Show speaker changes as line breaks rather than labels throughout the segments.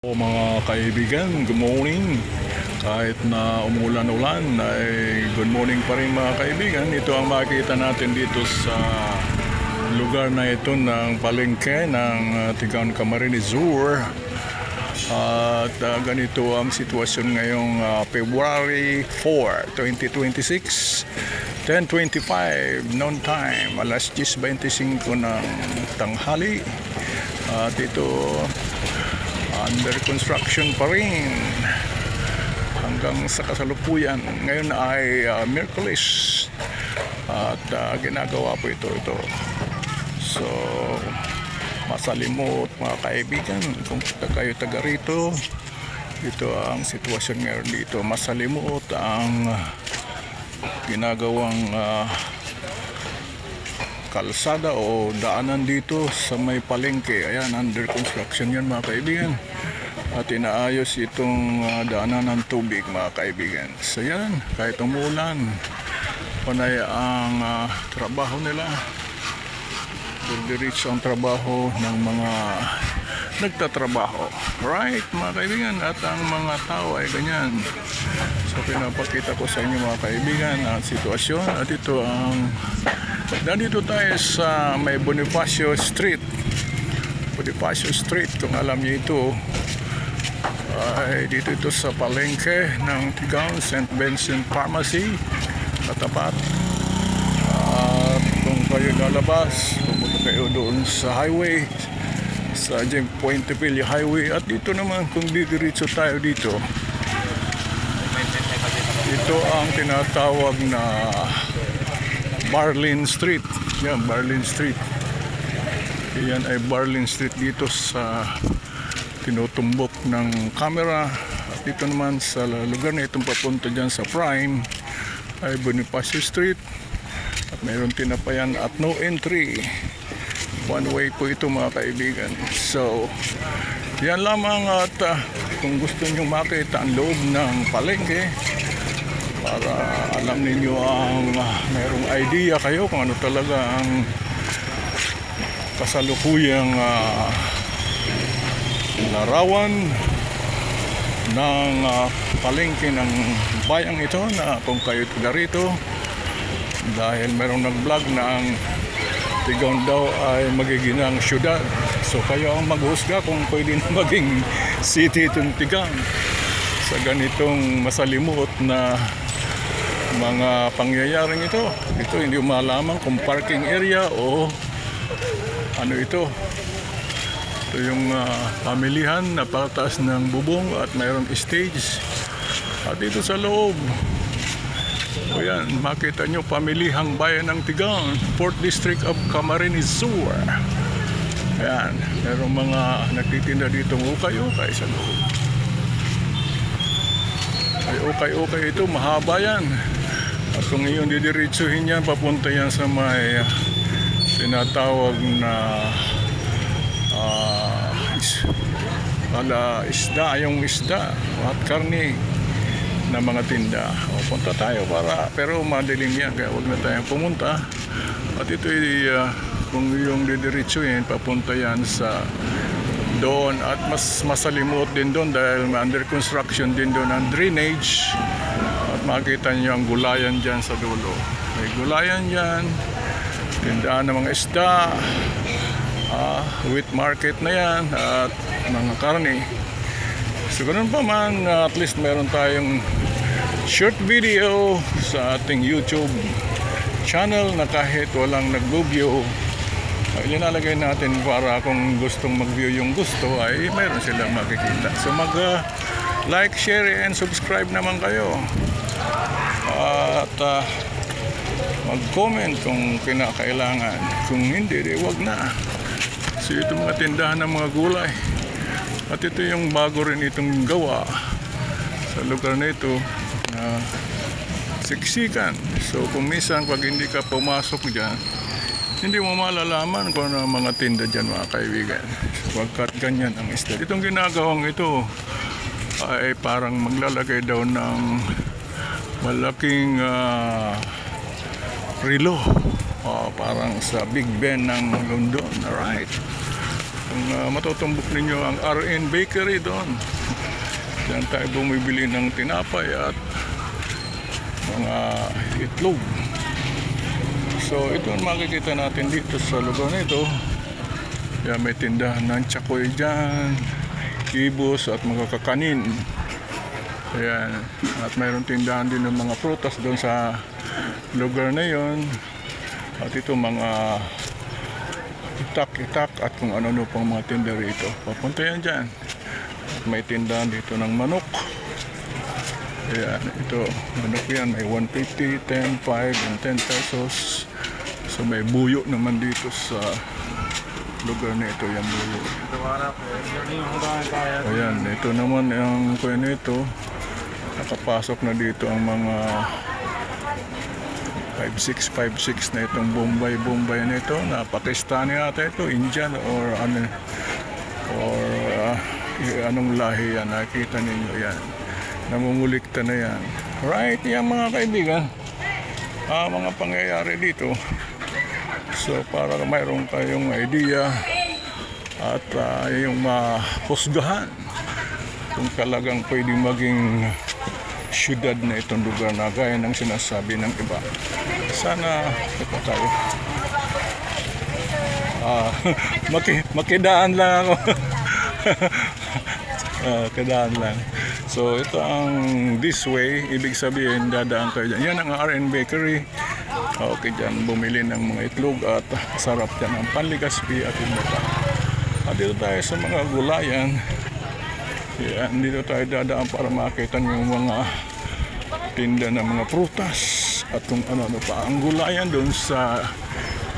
O mga kaibigan, good morning. Kahit na umulan-ulan ay good morning pa rin mga kaibigan. Ito ang makikita natin dito sa lugar na ito ng palengke ng Tigaon Camarines Sur. At ganito ang sitwasyon ngayong February 4, 2026, 10:25 noon time, alas 10:25 ng tanghali. At ito under construction pa rin hanggang sa kasalukuyan. Ngayon ay Miyerkules at ginagawa po ito. So masalimot mga kaibigan, kung kayo taga rito, ito ang sitwasyon ngayon dito. Masalimot ang ginagawang kalsada o daanan dito sa may palengke. Ayan, under construction yan mga kaibigan. At inaayos itong daanan ng tubig mga kaibigan. So yan, kahit umulan, panay ang trabaho nila. Diretso ang trabaho ng mga nagtatrabaho. Right mga kaibigan, at ang mga tao ay ganyan. So pinapakita ko sa inyo mga kaibigan ang sitwasyon. At ito ang nandito tayo sa may Bonifacio Street. Bonifacio Street, kung alam niyo ito, ay dito ito sa palengke ng Tigaon St. Vincent Pharmacy katapat. At kung kayo lalabas, pumunta kayo doon sa highway, sa Puentepillo Highway. At dito naman, kung didiretso tayo dito, ito ang tinatawag na Barlin Street. Yan, Barlin Street. Yan ay Barlin Street dito sa tinutumbok ng camera. At dito naman sa lugar na itong papunta dyan sa Prime ay Bonifacio Street. At mayroon tinapayan at no entry. One way po ito mga kaibigan. So yan lamang. At kung gusto nyo makita ang loob ng palengke, para alam ninyo ang mayroong idea kayo kung ano talaga ang kasalukuyang larawan ng palengke ng bayang ito, na kung kayo taga rito, dahil mayroong nag-vlog na ang Tigaon daw ay magiginang syudad. So kayo ang maghusga kung pwede na maging city itong Tigaon sa ganitong masalimot na mga pangyayaring ito. Ito hindi malaman kung parking area o ano ito. Ito yung pamilihan na pataas ng bubong at mayroong stage. At dito sa loob, o yan, makita nyo, pamilihang bayan ng Tigaon, 4th District of Camarines Sur. Ayan, mayroong mga nagtitinda dito ng ukay-ukay sa loob. Ay ukay-ukay ito, mahaba yan. At kung iyon didiretsuhin yan, papunta yan sa may tinatawag na isda, yung isda at karne na mga tinda. O, punta tayo pero madilim yan, kaya huwag na tayong pumunta. At ito ay kung yung didiretsuhin, papunta yan sa doon. At mas masalimot din doon dahil under construction din doon ang drainage. At makita nyo ang gulayan dyan sa dulo. May gulayan dyan, tindahan ng mga isda, wheat market na yan, at mga karne. So ganun pa man, at least meron tayong short video sa ating YouTube channel na kahit walang nag-view, ilinalagay natin para kung gustong mag-view yung gusto ay meron silang makikita. So like, share, and subscribe naman kayo. At mag-comment kung kinakailangan. Kung hindi, di wag na. So ito mga tindahan ng mga gulay. At ito yung bago rin itong gawa sa lugar na ito na siksikan. So kung minsan pag hindi ka pumasok dyan, hindi mo malalaman kung ano mga tinda dyan mga kaibigan. Wagkat ganyan ang isda. Itong ginagawang ito ay parang maglalagay daw ng malaking relo, parang sa Big Ben ng London. Alright. Kung matutumbok ninyo ang RN Bakery doon. Diyan tayo bumibili ng tinapay at mga itlog. So ito ang makikita natin dito sa lugar na ito. Yan, may tindahan ng tsakoy dyan, ibos at mga kakanin. Ayan. At mayroong tindahan din ng mga prutas doon sa lugar na yon. At ito mga itak-itak at kung ano-ano pang mga tinda rito. Papunta yan dyan. At may tindahan dito ng manok. Ayan, ito, manok yan. May 150, 10, 5, and 10 pesos. So may buyo naman dito sa lugar na ito, yung buyo. Ayan, ito naman ang kuya nito. Nakapasok na dito ang mga 5656 na itong Bombay na ito. Na Pakistani ata ito, Indian or ano, or anong lahi yan. Nakita ninyo yan. Nangungulikta na yan. Right, yan mga kaibigan. Mga pangyayari dito. So para mayroon kayong idea at yung mahusgahan kung talagang pwedeng maging syudad na itong lugar na gaya ng sinasabi ng iba. Sana ito tayo. Makidaan lang ako. Kadaan lang. So ito ang this way, ibig sabihin dadaan kayo dyan. Yan ang RN Bakery. Okay, dyan bumili ng mga itlog at sarap dyan ang panligaspi at iba pa. At dito tayo sa mga gulayan. Yan, dito tayo dadaan para makita yung mga tinda ng mga prutas at kung ano-ano pa. Ang gulayan doon sa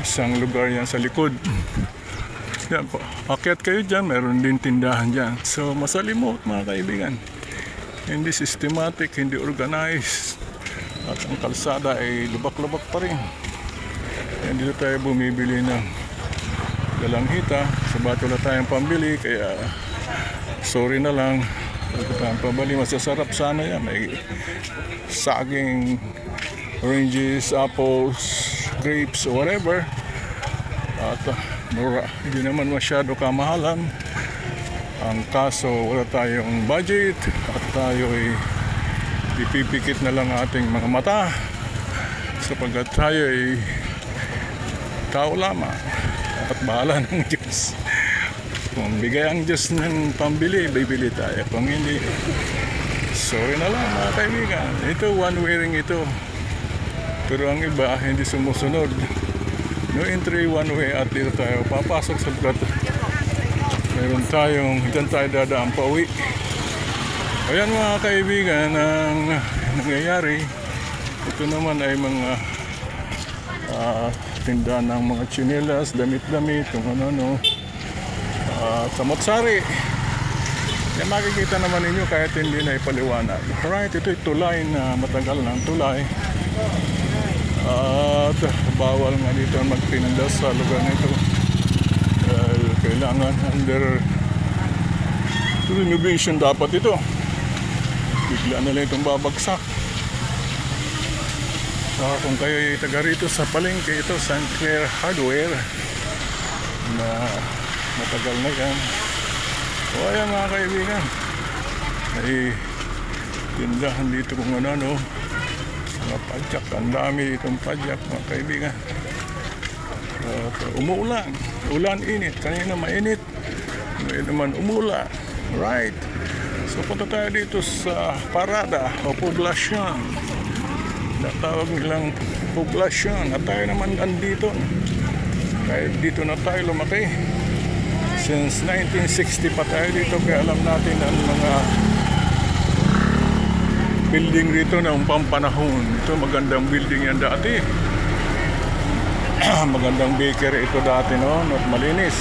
isang lugar yan sa likod. Yan po. Akyat kayo dyan, meron din tindahan dyan. So masalimot mga kaibigan. Hindi systematic, hindi organized. At ang kalsada ay lubak-lubak pa rin. Yan, dito tayo bumibili ng galanghita. Sa bato na tayong pambili, kaya sorry na lang. Bago tayong pabali, masasarap sana yan. May saging, oranges, apples, grapes, whatever. At mura, hindi naman masyado kamahalan. Ang kaso, wala tayong budget at tayo ay ipipikit na lang ating mga mata sapagkat tayo ay tao lamang at bahala ng Diyos. Kung bigay ang Diyos ng pambili, bibili tayo. Kung hindi, sorry na lang mga kaibigan. Ito, one way ring ito. Pero ang iba, hindi sumusunod. No entry, one way at dito tayo papasok sa lugar. Meron tayong, dyan tayo dadaan pa uwi. Ayan mga kaibigan, ang nangyayari, ito naman ay mga tindahan ng mga tsinelas, damit-damit, kung ano-ano. Samot-sari. Yan makikita naman ninyo kahit hindi na ipaliwanag. Right, ito'y tulay na matagal ng tulay. At bawal nga dito magtinda sa lugar nito. Kailangan under renovation dapat ito. Bigla na lang itong babagsak. Kung kayo ay taga rito sa palengke, ito St. Clair Hardware na matagal na yan. O ayan mga kaibigan, ay tindahan dito kung ano, mga padyak. Ang dami itong padyak mga kaibigan. Umuulan, ulan init, kanina mainit, ngayon naman umulan. Right. So punta tayo dito sa parada o poblasyon. Natawag nilang poblasyon. At tayo naman andito. Kahit dito na tayo lumaki. Since 1960 pa tayo dito. Kaya alam natin ang mga building rito na panahon. Ito magandang building yan dati. Magandang bakery ito dati, no? Not malinis.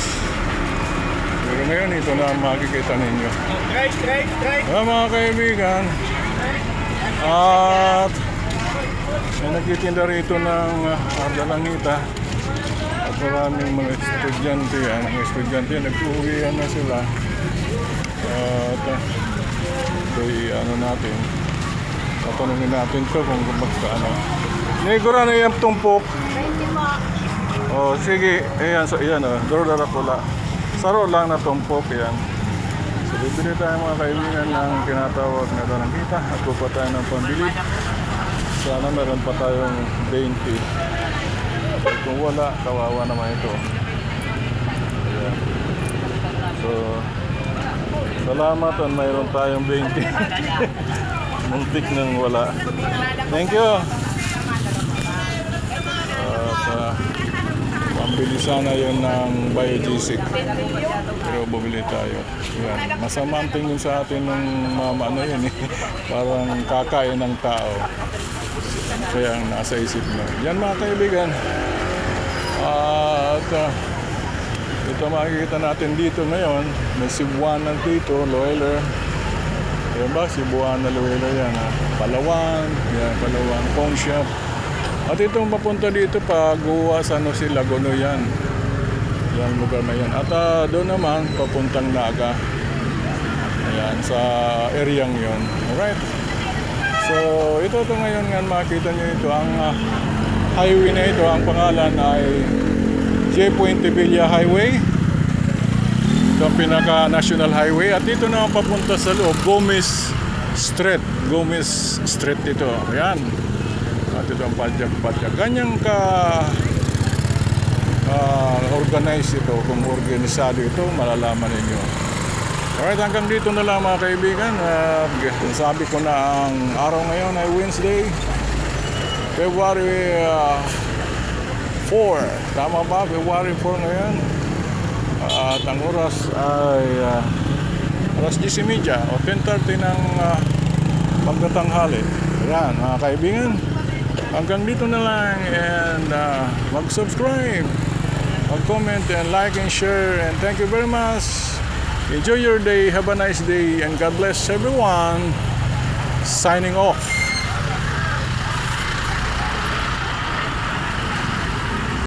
Pero ngayon, ito na makikita ninyo. Mga kaibigan, at nagtitinda rito ng galanghita. At maraming mga estudyante yan. Ang estudyante, nag-uwihan na sila. At ito'y ano natin. Tatanungin natin ito kung magkaano. Negura na yung tumpok. Oh, sige. Ayan, so, ayan, dora pula. Saro lang na tumpok yan. So bibili tayo mga kaibigan ng tinatawag na darangkita at pupa tayo ng pambili. Sana meron pa tayong 20. So, kung wala, kawawa naman ito. Ayan. So, salamat at mayroon tayong 20. Muntik nang wala. Thank you. Pambili sana yun ng biogesic. Pero bumili tayo. Yan. Masama ang tingin sa atin ng mama ano yun eh. Parang kakain ng tao. Kaya ang nasa isip mo. Yan mga kaibigan. At ito makikita natin dito ngayon. May Cebuana dito, Loiler. Yan ba? Cebuana, Loiler yan. Palawan. Yan, Palawan Pawn Shop. At itong papunta dito pag uwa sa Laguno yan. Yan lugar na yan. At doon naman papuntang Naga. Ayan, sa areang yon. Alright. So ito ngayon nga makita nyo ito. Ang highway na ito, ang pangalan ay J. Puentevilla Highway. Ito ang pinaka-national highway. At dito naman papunta sa loob, Gomez Street. Gomez Street ito. Ayan. At ito ang padyak-padyak. Ganyang organize ito. Kung organisado ito, malalaman ninyo. Alright, hanggang dito na lang mga kaibigan. Sabi ko na ang araw ngayon ay Wednesday, February 4. Tama ba? February 4 ngayon. At ang oras ay alas 10:30 o 10:30 ng pagkatanghali. Ayan mga kaibigan. Hanggang dito na lang and mag-subscribe, mag-comment and like and share, and thank you very much. Enjoy your day, have a nice day, and God bless everyone. Signing off.